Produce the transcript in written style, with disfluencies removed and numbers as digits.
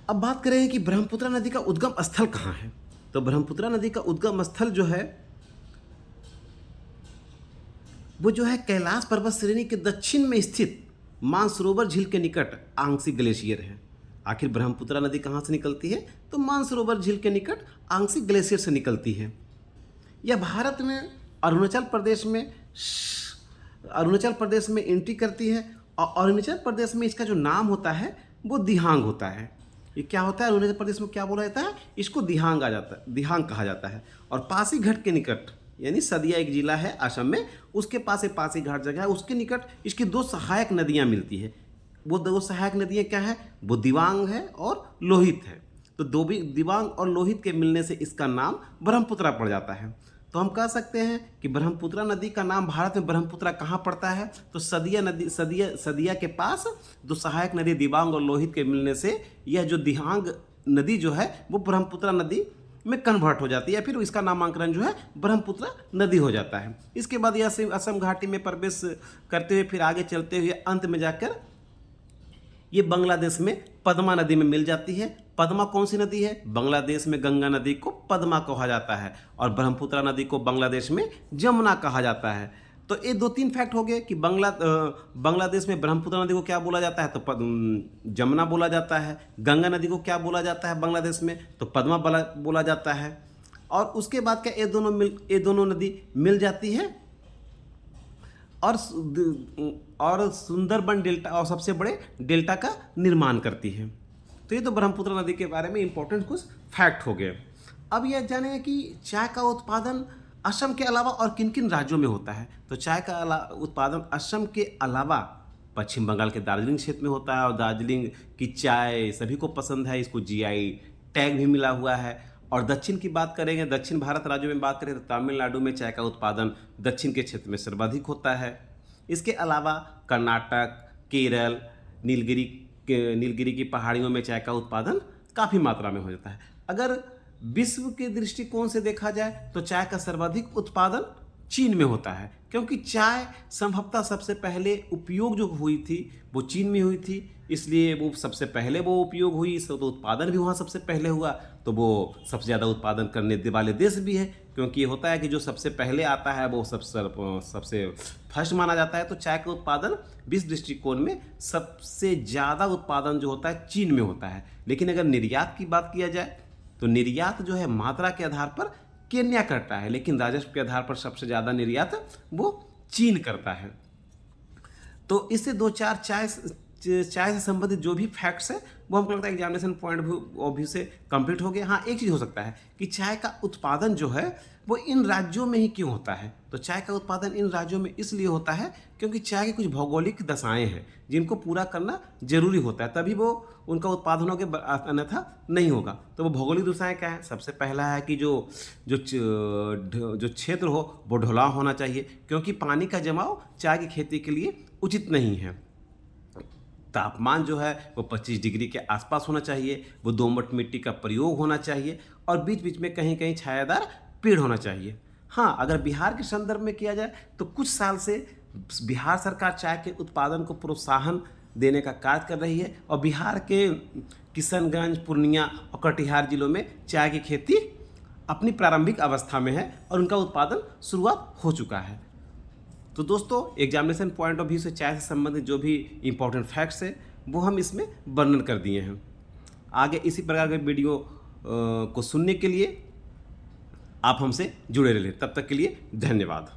अब बात करें कि ब्रह्मपुत्र नदी का उद्गम स्थल कहाँ है। तो ब्रह्मपुत्र नदी का उद्गम स्थल जो है वो जो है कैलाश पर्वत श्रेणी के दक्षिण में स्थित मानसरोवर झील के निकट आंगसी ग्लेशियर है। आखिर ब्रह्मपुत्र नदी कहाँ से निकलती है? तो मानसरोवर झील के निकट आंगसी ग्लेशियर से निकलती है। यह भारत में अरुणाचल प्रदेश में एंट्री करती है और अरुणाचल प्रदेश में इसका जो नाम होता है वो दिहांग होता है। ये क्या होता है? अरुणाचल प्रदेश में क्या बोला जाता है? इसको दिहांग दिहांग कहा जाता है। और पासीघाट के निकट, यानी सदिया एक जिला है असम में, उसके पास एक पासीघाट जगह है, उसके निकट इसकी दो सहायक नदियाँ मिलती है। वो दो सहायक नदियाँ क्या है? वो दिबांग है और लोहित है। तो दिबांग और लोहित के मिलने से इसका नाम ब्रह्मपुत्रा पड़ जाता है। तो हम कह सकते हैं कि ब्रह्मपुत्रा नदी का नाम भारत में ब्रह्मपुत्रा कहाँ पड़ता है? तो सदिया के पास दो सहायक नदी दिबांग और लोहित के मिलने से यह जो दिहांग नदी जो है वो ब्रह्मपुत्रा नदी में कन्वर्ट हो जाती है, फिर इसका नामांकन जो है ब्रह्मपुत्रा नदी हो जाता है। इसके बाद यह असम घाटी में प्रवेश करते हुए फिर आगे चलते हुए अंत में जाकर ये बांग्लादेश में पद्मा नदी में मिल जाती है। पद्मा कौन सी नदी है? बांग्लादेश में गंगा नदी को पद्मा कहा जाता है और ब्रह्मपुत्रा नदी को बांग्लादेश में जमुना कहा जाता है। तो ये 2-3 फैक्ट हो गए कि बांग्लादेश में ब्रह्मपुत्रा नदी को क्या बोला जाता है? तो जमुना बोला जाता है। गंगा नदी को क्या बोला जाता है बांग्लादेश में? तो पद्मा बोला जाता है। और उसके बाद क्या ये दोनों नदी मिल जाती है और सुंदरबन डेल्टा और सबसे बड़े डेल्टा का निर्माण करती है। तो ये तो ब्रह्मपुत्र नदी के बारे में इंपॉर्टेंट कुछ फैक्ट हो गए। अब यह जानें कि चाय का उत्पादन असम के अलावा और किन किन राज्यों में होता है। तो चाय का उत्पादन असम के अलावा पश्चिम बंगाल के दार्जिलिंग क्षेत्र में होता है और दार्जिलिंग की चाय सभी को पसंद है, इसको जीआई टैग भी मिला हुआ है। और दक्षिण की बात करेंगे, दक्षिण भारत राज्यों में बात करें तो तमिलनाडु में चाय का उत्पादन दक्षिण के क्षेत्र में सर्वाधिक होता है। इसके अलावा कर्नाटक, केरल, नीलगिरी की पहाड़ियों में चाय का उत्पादन काफ़ी मात्रा में हो जाता है। अगर विश्व के दृष्टिकोण से देखा जाए तो चाय का सर्वाधिक उत्पादन चीन में होता है, क्योंकि चाय संभवतः सबसे पहले उपयोग जो हुई थी वो चीन में हुई थी, इसलिए वो सबसे पहले वो उपयोग हुई, तो उत्पादन भी वहाँ सबसे पहले हुआ, तो वो सबसे ज़्यादा उत्पादन करने वाले देश भी है। क्योंकि ये होता है कि जो सबसे पहले आता है वो सबसे फर्स्ट माना जाता है। तो चाय का उत्पादन विश्व दृष्टिकोण में सबसे ज़्यादा उत्पादन जो होता है चीन में होता है। लेकिन अगर निर्यात की बात किया जाए तो निर्यात जो है मात्रा के आधार पर केन्या करता है, लेकिन राजस्व के आधार पर सबसे ज़्यादा निर्यात वो चीन करता है। तो इससे 2-4 चाय से संबंधित जो भी फैक्ट्स है वो हमको लगता है एग्जामिनेशन पॉइंट ऑफ व्यू से कंप्लीट हो गया। हाँ, एक चीज़ हो सकता है कि चाय का उत्पादन जो है वो इन राज्यों में ही क्यों होता है। तो चाय का उत्पादन इन राज्यों में इसलिए होता है क्योंकि चाय की कुछ भौगोलिक दशाएं हैं जिनको पूरा करना जरूरी होता है, तभी वो उनका उत्पादन होगा, अन्यथा नहीं होगा। तो वो भौगोलिक दशाएं क्या है? सबसे पहला है कि जो क्षेत्र हो वो ढलाव होना चाहिए, क्योंकि पानी का जमाव चाय की खेती के लिए उचित नहीं है। तापमान जो है वो 25 डिग्री के आसपास होना चाहिए, वो दोमट मिट्टी का प्रयोग होना चाहिए और बीच बीच में कहीं कहीं छायादार पेड़ होना चाहिए। हाँ, अगर बिहार के संदर्भ में किया जाए तो कुछ साल से बिहार सरकार चाय के उत्पादन को प्रोत्साहन देने का कार्य कर रही है और बिहार के किशनगंज, पूर्णिया और कटिहार जिलों में चाय की खेती अपनी प्रारंभिक अवस्था में है और उनका उत्पादन शुरुआत हो चुका है। तो दोस्तों, एग्जामिनेशन पॉइंट ऑफ व्यू से चाय से संबंधित जो भी इंपॉर्टेंट फैक्ट्स है वो हम इसमें वर्णन कर दिए हैं। आगे इसी प्रकार के वीडियो को सुनने के लिए आप हमसे जुड़े रहिए। तब तक के लिए धन्यवाद।